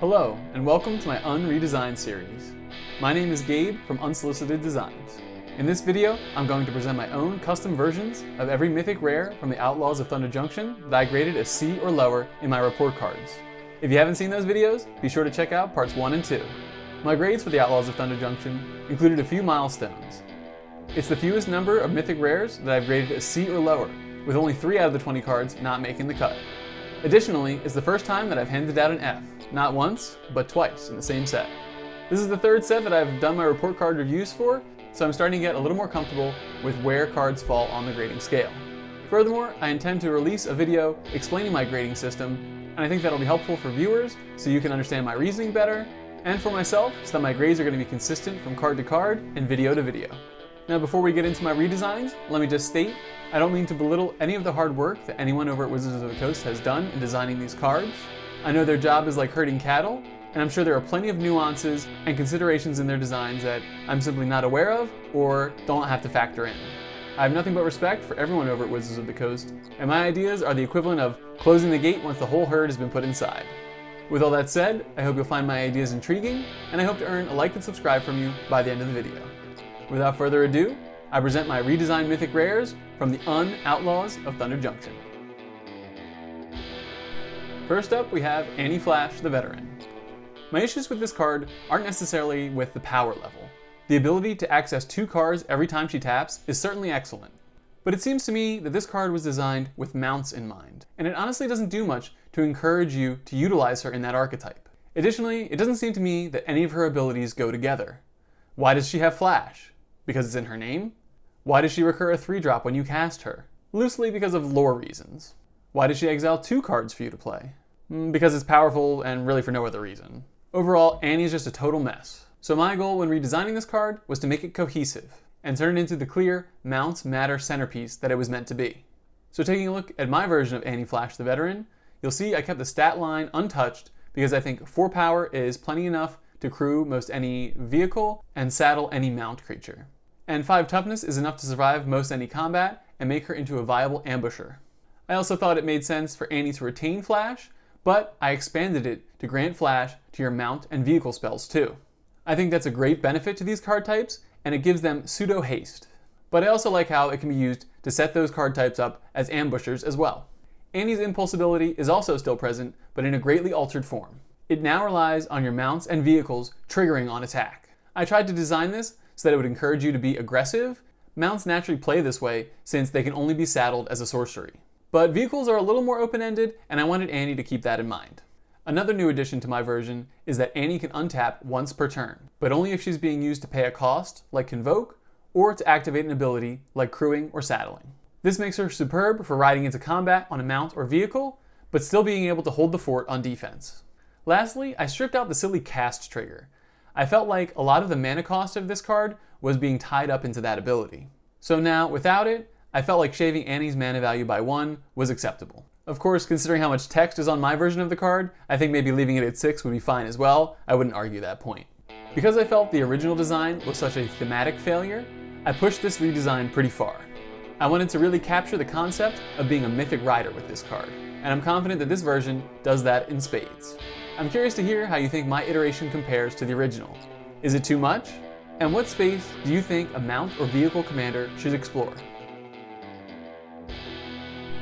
Hello, and welcome to my Unredesigned series. My name is Gabe from Unsolicited Designs. In this video, I'm going to present my own custom versions of every mythic rare from the Outlaws of Thunder Junction that I graded a C or lower in my report cards. If you haven't seen those videos, be sure to check out parts 1 and 2. My grades for the Outlaws of Thunder Junction included a few milestones. It's the fewest number of mythic rares that I've graded a C or lower, with only 3 out of the 20 cards not making the cut. Additionally, it's the first time that I've handed out an F, not once, but twice in the same set. This is the third set that I've done my report card reviews for, so I'm starting to get a little more comfortable with where cards fall on the grading scale. Furthermore, I intend to release a video explaining my grading system, and I think that'll be helpful for viewers so you can understand my reasoning better, and for myself so that my grades are going to be consistent from card to card and video to video. Now before we get into my redesigns, let me just state, I don't mean to belittle any of the hard work that anyone over at Wizards of the Coast has done in designing these cards. I know their job is like herding cattle, and I'm sure there are plenty of nuances and considerations in their designs that I'm simply not aware of or don't have to factor in. I have nothing but respect for everyone over at Wizards of the Coast, and my ideas are the equivalent of closing the gate once the whole herd has been put inside. With all that said, I hope you'll find my ideas intriguing, and I hope to earn a like and subscribe from you by the end of the video. Without further ado, I present my redesigned mythic rares from the Outlaws of Thunder Junction. First up, we have Annie Flash the Veteran. My issues with this card aren't necessarily with the power level. The ability to access 2 cards every time she taps is certainly excellent. But it seems to me that this card was designed with mounts in mind, and it honestly doesn't do much to encourage you to utilize her in that archetype. Additionally, it doesn't seem to me that any of her abilities go together. Why does she have Flash? Because it's in her name? Why does she recur a 3-drop when you cast her? Loosely because of lore reasons. Why does she exile 2 cards for you to play? Because it's powerful and really for no other reason. Overall, Annie is just a total mess. So my goal when redesigning this card was to make it cohesive and turn it into the clear mounts matter centerpiece that it was meant to be. So taking a look at my version of Annie Flash the Veteran, you'll see I kept the stat line untouched because I think 4 power is plenty enough to crew most any vehicle and saddle any mount creature. And 5 toughness is enough to survive most any combat and make her into a viable ambusher. I also thought it made sense for Annie to retain Flash, but I expanded it to grant Flash to your mount and vehicle spells too. I think that's a great benefit to these card types, and it gives them pseudo haste. But I also like how it can be used to set those card types up as ambushers as well. Annie's impulsibility is also still present, but in a greatly altered form. It now relies on your mounts and vehicles triggering on attack. I tried to design this so that it would encourage you to be aggressive. Mounts naturally play this way since they can only be saddled as a sorcery. But vehicles are a little more open-ended, and I wanted Annie to keep that in mind. Another new addition to my version is that Annie can untap once per turn, but only if she's being used to pay a cost, like Convoke, or to activate an ability, like crewing or saddling. This makes her superb for riding into combat on a mount or vehicle, but still being able to hold the fort on defense. Lastly, I stripped out the silly cast trigger. I felt like a lot of the mana cost of this card was being tied up into that ability. So now, without it, I felt like shaving Annie's mana value by 1 was acceptable. Of course, considering how much text is on my version of the card, I think maybe leaving it at 6 would be fine as well. I wouldn't argue that point. Because I felt the original design was such a thematic failure, I pushed this redesign pretty far. I wanted to really capture the concept of being a mythic rider with this card, and I'm confident that this version does that in spades. I'm curious to hear how you think my iteration compares to the original. Is it too much? And what space do you think a mount or vehicle commander should explore?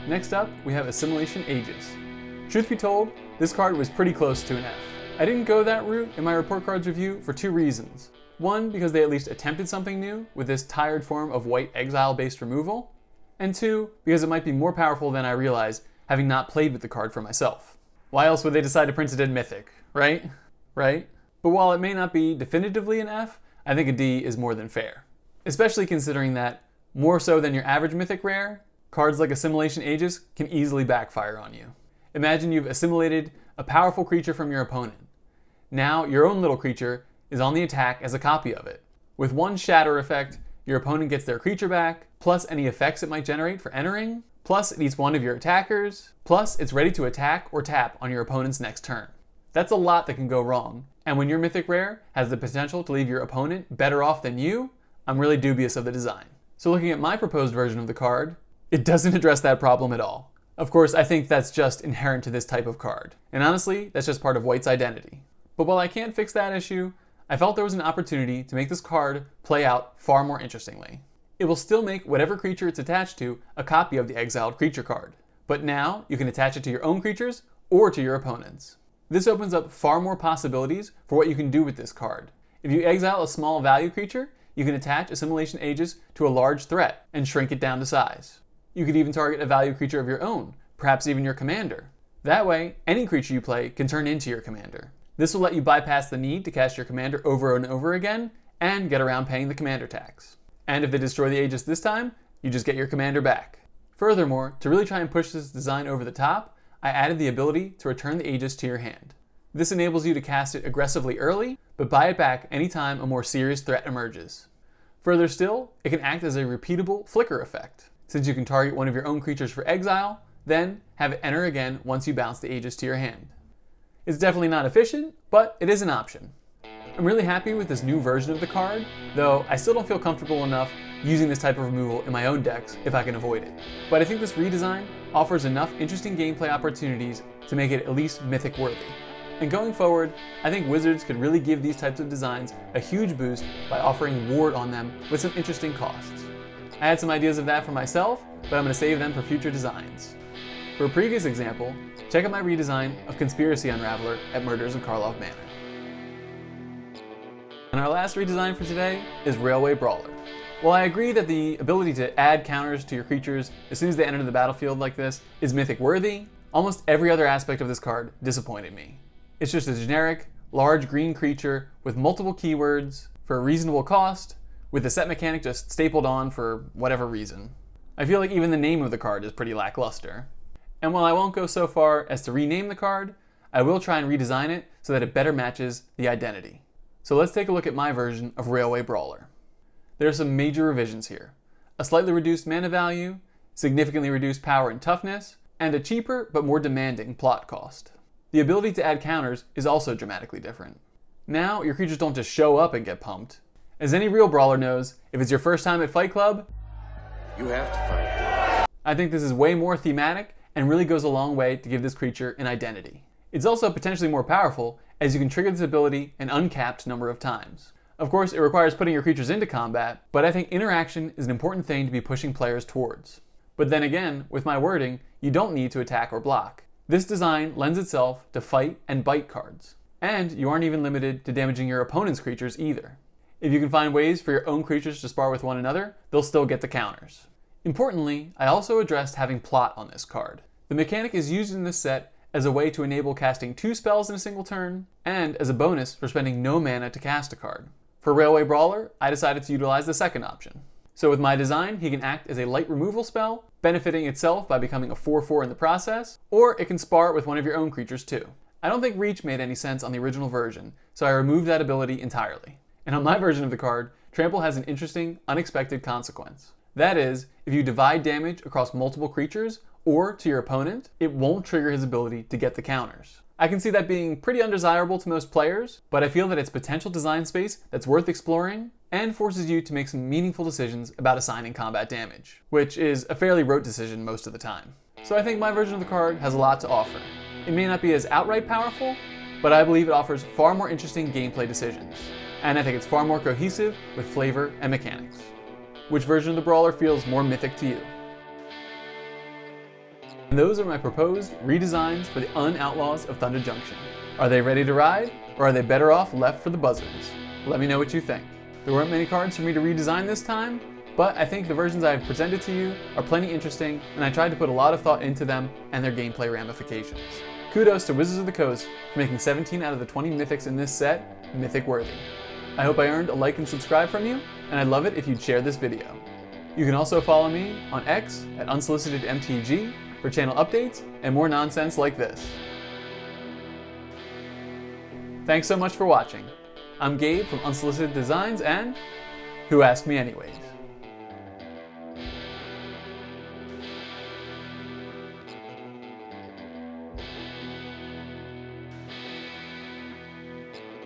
Next up, we have Assimilation Aegis. Truth be told, this card was pretty close to an F. I didn't go that route in my report cards review for 2 reasons. One, because they at least attempted something new with this tired form of white exile-based removal. And 2, because it might be more powerful than I realized, having not played with the card for myself. Why else would they decide to print it in Mythic, right? Right? But while it may not be definitively an F, I think a D is more than fair. Especially considering that, more so than your average Mythic rare, cards like Assimilation Aegis can easily backfire on you. Imagine you've assimilated a powerful creature from your opponent. Now your own little creature is on the attack as a copy of it. With 1 shatter effect, your opponent gets their creature back, plus any effects it might generate for entering, plus it eats 1 of your attackers, plus it's ready to attack or tap on your opponent's next turn. That's a lot that can go wrong, and when your mythic rare has the potential to leave your opponent better off than you, I'm really dubious of the design. So looking at my proposed version of the card, it doesn't address that problem at all. Of course, I think that's just inherent to this type of card. And honestly, that's just part of White's identity. But while I can't fix that issue, I felt there was an opportunity to make this card play out far more interestingly. It will still make whatever creature it's attached to a copy of the exiled creature card, but now you can attach it to your own creatures or to your opponents. This opens up far more possibilities for what you can do with this card. If you exile a small value creature, you can attach Assimilation Aegis to a large threat and shrink it down to size. You could even target a value creature of your own, perhaps even your commander. That way, any creature you play can turn into your commander. This will let you bypass the need to cast your commander over and over again and get around paying the commander tax. And if they destroy the Aegis this time, you just get your commander back. Furthermore, to really try and push this design over the top, I added the ability to return the Aegis to your hand. This enables you to cast it aggressively early, but buy it back anytime a more serious threat emerges. Further still, it can act as a repeatable flicker effect, since you can target one of your own creatures for exile, then have it enter again once you bounce the Aegis to your hand. It's definitely not efficient, but it is an option. I'm really happy with this new version of the card, though I still don't feel comfortable enough using this type of removal in my own decks if I can avoid it. But I think this redesign offers enough interesting gameplay opportunities to make it at least mythic-worthy. And going forward, I think Wizards could really give these types of designs a huge boost by offering ward on them with some interesting costs. I had some ideas of that for myself, but I'm going to save them for future designs. For a previous example, check out my redesign of Conspiracy Unraveler at Murders of Karlov Manor. And our last redesign for today is Railway Brawler. While I agree that the ability to add counters to your creatures as soon as they enter the battlefield like this is mythic-worthy, almost every other aspect of this card disappointed me. It's just a generic, large green creature with multiple keywords for a reasonable cost, with the set mechanic just stapled on for whatever reason. I feel like even the name of the card is pretty lackluster. And while I won't go so far as to rename the card, I will try and redesign it so that it better matches the identity. So let's take a look at my version of Railway Brawler. There are some major revisions here. A slightly reduced mana value, significantly reduced power and toughness, and a cheaper but more demanding plot cost. The ability to add counters is also dramatically different. Now, your creatures don't just show up and get pumped. As any real brawler knows, if it's your first time at Fight Club, you have to fight. I think this is way more thematic and really goes a long way to give this creature an identity. It's also potentially more powerful, as you can trigger this ability an uncapped number of times. Of course, it requires putting your creatures into combat, but I think interaction is an important thing to be pushing players towards. But then again, with my wording, you don't need to attack or block. This design lends itself to fight and bite cards. And you aren't even limited to damaging your opponent's creatures either. If you can find ways for your own creatures to spar with one another, they'll still get the counters. Importantly, I also addressed having plot on this card. The mechanic is used in this set as a way to enable casting 2 spells in a single turn, and as a bonus for spending no mana to cast a card. For Railway Brawler, I decided to utilize the second option. So with my design, he can act as a light removal spell, benefiting itself by becoming a 4/4 in the process, or it can spar with one of your own creatures too. I don't think Reach made any sense on the original version, so I removed that ability entirely. And on my version of the card, Trample has an interesting, unexpected consequence. That is, if you divide damage across multiple creatures, or to your opponent, it won't trigger his ability to get the counters. I can see that being pretty undesirable to most players, but I feel that it's potential design space that's worth exploring, and forces you to make some meaningful decisions about assigning combat damage, which is a fairly rote decision most of the time. So I think my version of the card has a lot to offer. It may not be as outright powerful, but I believe it offers far more interesting gameplay decisions, and I think it's far more cohesive with flavor and mechanics. Which version of the Brawler feels more mythic to you? And those are my proposed redesigns for the Outlaws of Thunder Junction. Are they ready to ride, or are they better off left for the buzzards? Let me know what you think. There weren't many cards for me to redesign this time, but I think the versions I've presented to you are plenty interesting, and I tried to put a lot of thought into them and their gameplay ramifications. Kudos to Wizards of the Coast for making 17 out of the 20 mythics in this set mythic-worthy. I hope I earned a like and subscribe from you, and I'd love it if you'd share this video. You can also follow me on X at UnsolicitedMTG for channel updates and more nonsense like this. Thanks so much for watching. I'm Gabe from Unsolicited Designs and Who Asked Me Anyways?